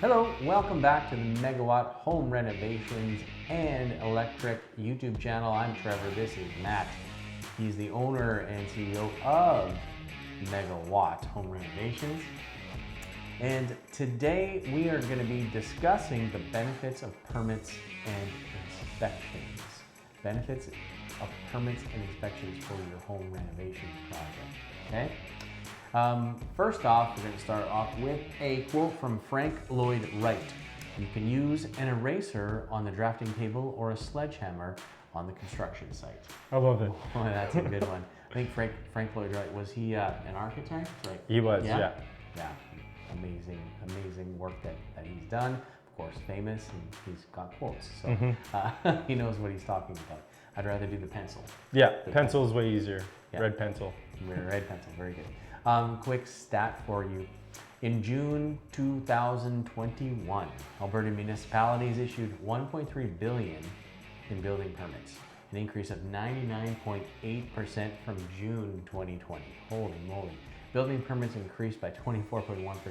Hello, welcome back to the Megawatt Home Renovations and Electric YouTube channel. I'm Trevor, this is Matt. He's the owner and CEO of Megawatt Home Renovations. And today we are going to be discussing the benefits of permits and inspections. Benefits of permits and inspections for your home renovation project, okay? First off, we're going to start off with a quote from Frank Lloyd Wright. You can use an eraser on the drafting table or a sledgehammer on the construction site. I love it. Oh, that's a good one. I think Frank Lloyd Wright, was he an architect? Right? He was, yeah. Yeah, amazing work that he's done. Of course, famous, and he's got quotes, so he knows what he's talking about. I'd rather do the pencil. Yeah, pencil is way easier. Yeah. Red pencil. Red pencil, very good. Quick stat for you. In June 2021, Alberta municipalities issued $1.3 billion in building permits, an increase of 99.8% from June 2020. Holy moly. Building permits increased by 24.1% over the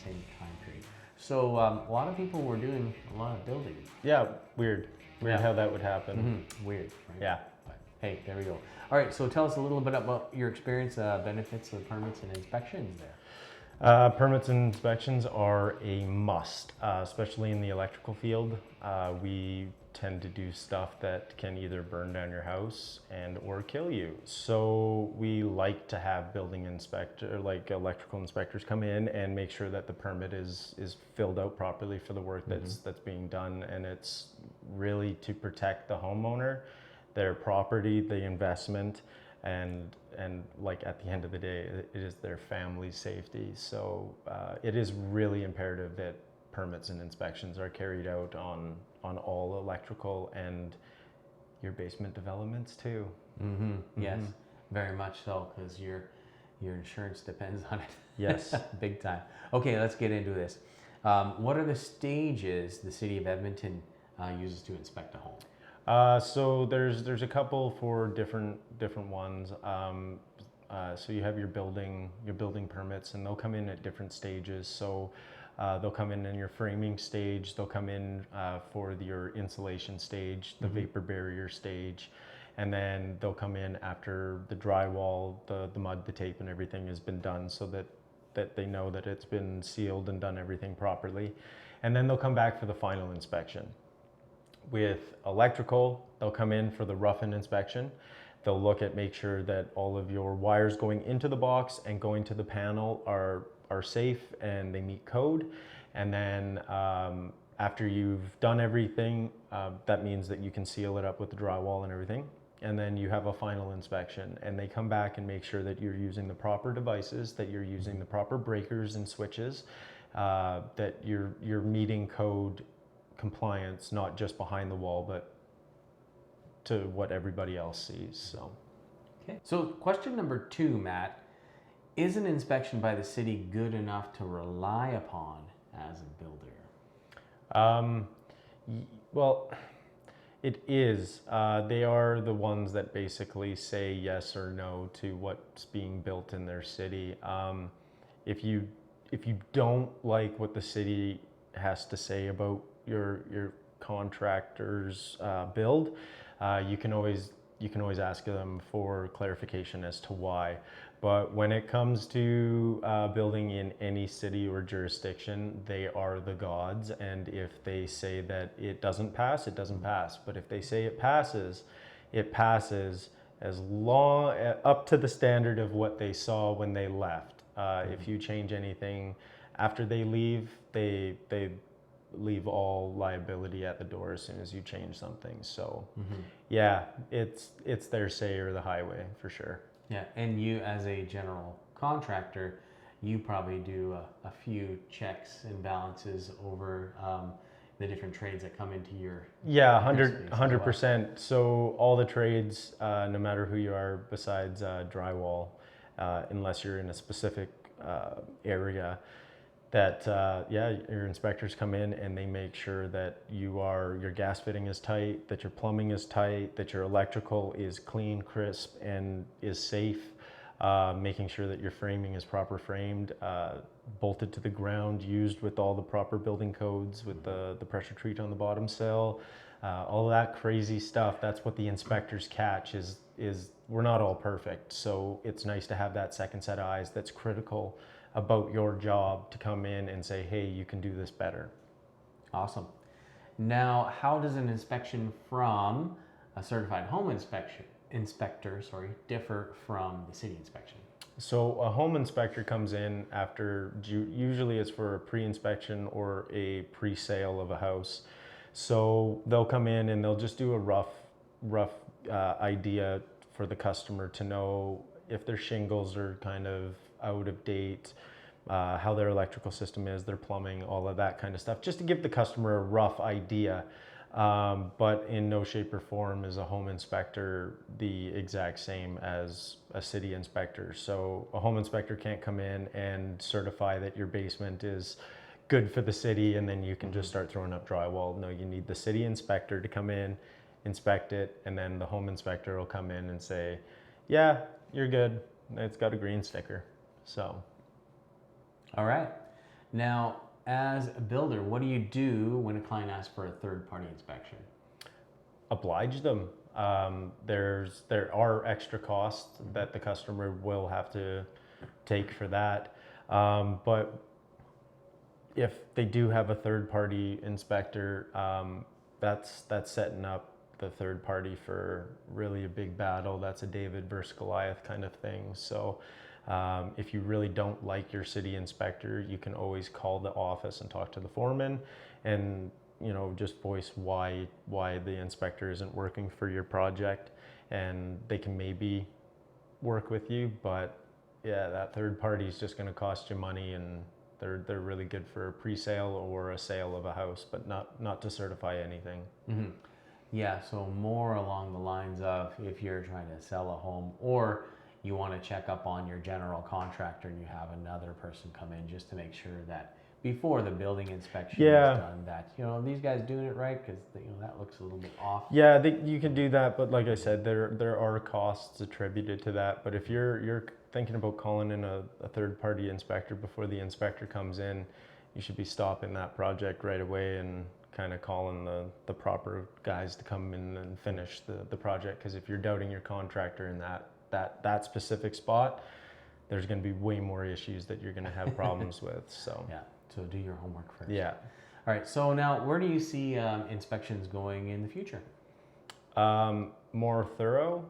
same time period. So a lot of people were doing a lot of building. Yeah, weird how that would happen. Weird, right? Yeah. But hey, there we go. All right, so tell us a little bit about your experience, benefits of permits and inspections there. Permits and inspections are a must, especially in the electrical field. We tend to do stuff that can either burn down your house and or kill you. So we like to have building inspector, like electrical inspectors, come in and make sure that the permit is filled out properly for the work that's being done, and it's really to protect the homeowner, their property, the investment, and like at the end of the day, it is their family's safety. So it is really imperative that permits and inspections are carried out on all electrical and your basement developments too. Yes, very much so, because your insurance depends on it. Yes. Big time. Okay, let's get into this. What are the stages the city of Edmonton uses to inspect a home? So there's a couple for different ones. So you have your building permits, and they'll come in at different stages. So they'll come in your framing stage. They'll come in for your insulation stage, the vapor barrier stage, and then they'll come in after the drywall, the mud, the tape, and everything has been done, so that they know that it's been sealed and done everything properly. And then they'll come back for the final inspection. With electrical, they'll come in for the rough-in inspection. They'll make sure that all of your wires going into the box and going to the panel are safe and they meet code. And then after you've done everything, that means that you can seal it up with the drywall and everything. And then you have a final inspection, and they come back and make sure that you're using the proper devices, that you're using the proper breakers and switches, that you're meeting code compliance, not just behind the wall, but to what everybody else sees. So Okay. So question number 2, Matt, is an inspection by the city good enough to rely upon as a builder? Well, it is. They are the ones that basically say yes or no to what's being built in their city. If you don't like what the city has to say about your contractor's build, you can always ask them for clarification as to why. But when it comes to building in any city or jurisdiction, they are the gods, and if they say that it doesn't pass, it doesn't pass. But if they say it passes as long up to the standard of what they saw when they left. If you change anything after they leave, they leave all liability at the door as soon as you change something. So yeah, it's their say or the highway for sure. Yeah, and you as a general contractor, you probably do a few checks and balances over the different trades that come into your 100%. So all the trades, no matter who you are, besides drywall, unless you're in a specific area, that your inspectors come in and they make sure that your gas fitting is tight, that your plumbing is tight, that your electrical is clean, crisp, and is safe. making sure that your framing is proper framed, bolted to the ground, used with all the proper building codes, with the pressure treat on the bottom sill, all of that crazy stuff. That's what the inspectors catch is we're not all perfect. So it's nice to have that second set of eyes that's critical about your job to come in and say, hey, you can do this better. Awesome. Now, how does an inspection from a certified home inspector differ from the city inspection? So a home inspector comes in after, usually it's for a pre-inspection or a pre-sale of a house. So they'll come in and they'll just do a rough idea for the customer to know if their shingles are kind of out of date, how their electrical system is, their plumbing, all of that kind of stuff, just to give the customer a rough idea. But in no shape or form is a home inspector the exact same as a city inspector. So a home inspector can't come in and certify that your basement is good for the city and then you can just start throwing up drywall. No, you need the city inspector to come in, inspect it, and then the home inspector will come in and say, yeah, you're good. It's got a green sticker. So. All right. Now, as a builder, what do you do when a client asks for a third-party inspection? Oblige them. There are extra costs that the customer will have to take for that. But if they do have a third-party inspector, that's setting up the third party for really a big battle. That's a David versus Goliath kind of thing. So if you really don't like your city inspector, you can always call the office and talk to the foreman and just voice why the inspector isn't working for your project, and they can maybe work with you. But yeah, that third party is just going to cost you money, and they're really good for a pre-sale or a sale of a house, but not to certify anything. Mm-hmm. Yeah, so more along the lines of if you're trying to sell a home or you want to check up on your general contractor and you have another person come in just to make sure that before the building inspection is done, that these guys doing it right, because that looks a little bit off. Yeah, you can do that, but like I said, there are costs attributed to that. But if you're thinking about calling in a third party inspector before the inspector comes in, you should be stopping that project right away and kind of calling the proper guys to come in and finish the project. Because if you're doubting your contractor in that specific spot, there's going to be way more issues that you're going to have problems with. So yeah, so do your homework first. Yeah. All right, so now where do you see inspections going in the future? More thorough.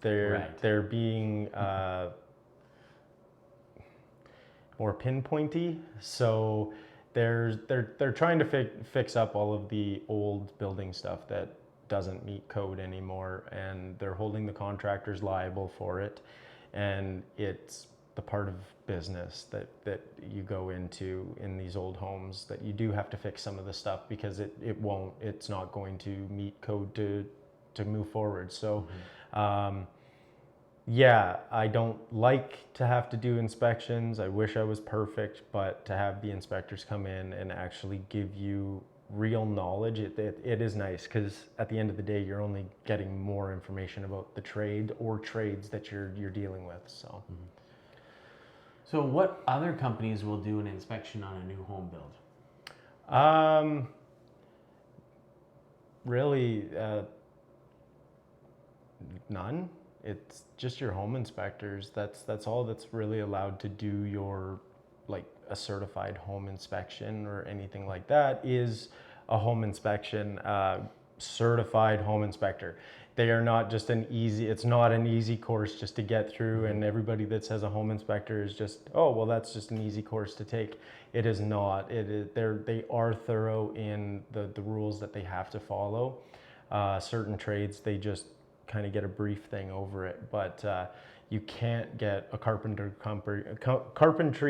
They're being more pinpointy. So they're trying to fix up all of the old building stuff that doesn't meet code anymore, and they're holding the contractors liable for it. And it's the part of business that you go into in these old homes, that you do have to fix some of the stuff because it's not going to meet code to move forward. So yeah, I don't like to have to do inspections. I wish I was perfect, but to have the inspectors come in and actually give you real knowledge, it is nice, because at the end of the day, you're only getting more information about the trade or trades that you're dealing with. So, So what other companies will do an inspection on a new home build? Really, none. It's just your home inspectors. That's all that's really allowed to do your, like, a certified home inspection or anything like that is a home inspection, certified home inspector. They are not just it's not an easy course just to get through, and everybody that says a home inspector is just, oh, well, that's just an easy course to take. It is not. They are thorough in the rules that they have to follow. Certain trades, they just kind of get a brief thing over it, but you can't get a carpentry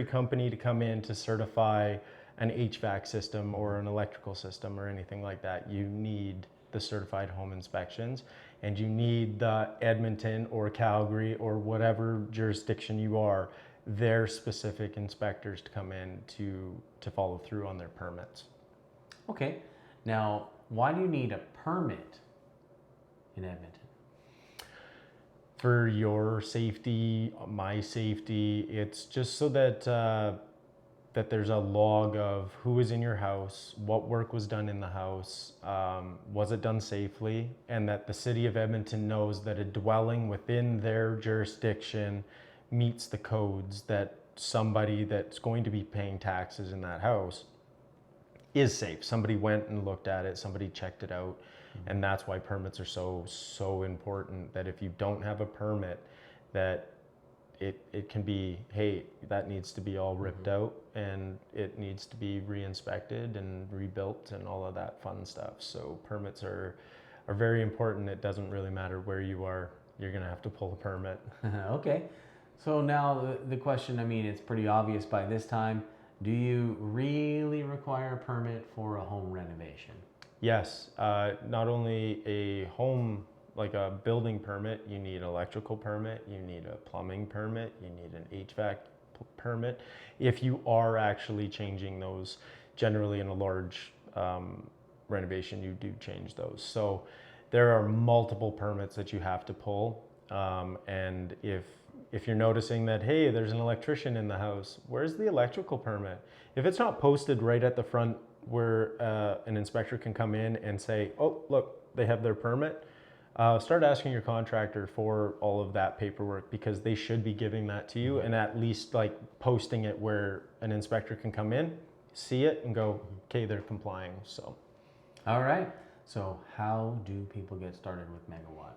company to come in to certify an HVAC system or an electrical system or anything like that. You need the certified home inspections, and you need the Edmonton or Calgary or whatever jurisdiction you are, their specific inspectors to come in to follow through on their permits. Okay, now why do you need a permit in Edmonton? for your safety, my safety. It's just so that that there's a log of who was in your house, what work was done in the house, was it done safely, and that the city of Edmonton knows that a dwelling within their jurisdiction meets the codes, that somebody that's going to be paying taxes in that house is safe. Somebody went and looked at it, somebody checked it out. And that's why permits are so important, that if you don't have a permit, that it can be, hey, that needs to be all ripped out and it needs to be re-inspected and rebuilt and all of that fun stuff. So permits are very important. It doesn't really matter where you are, you're gonna have to pull a permit. Okay, so now the question, I mean, it's pretty obvious by this time. Do you really require a permit for a home renovation? Yes, not only a home, like a building permit, you need an electrical permit, you need a plumbing permit, you need an HVAC permit. If you are actually changing those, generally in a large renovation, you do change those. So there are multiple permits that you have to pull. And if you're noticing that, hey, there's an electrician in the house, where's the electrical permit? If it's not posted right at the front where an inspector can come in and say, oh, look, they have their permit, start asking your contractor for all of that paperwork, because they should be giving that to you, and at least like posting it where an inspector can come in, see it and go, okay, they're complying. So All right, so how do people get started with Megawatt?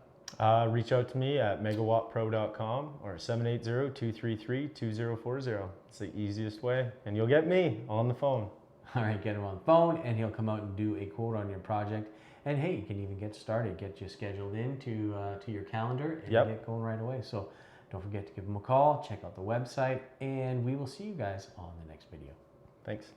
reach out to me at megawattpro.com or 780-233-2040. It's the easiest way, and you'll get me on the phone. All right, get him on the phone and he'll come out and do a quote on your project. And hey, you can even get started, get you scheduled into to your calendar and get going right away. So don't forget to give him a call, check out the website, and we will see you guys on the next video. Thanks.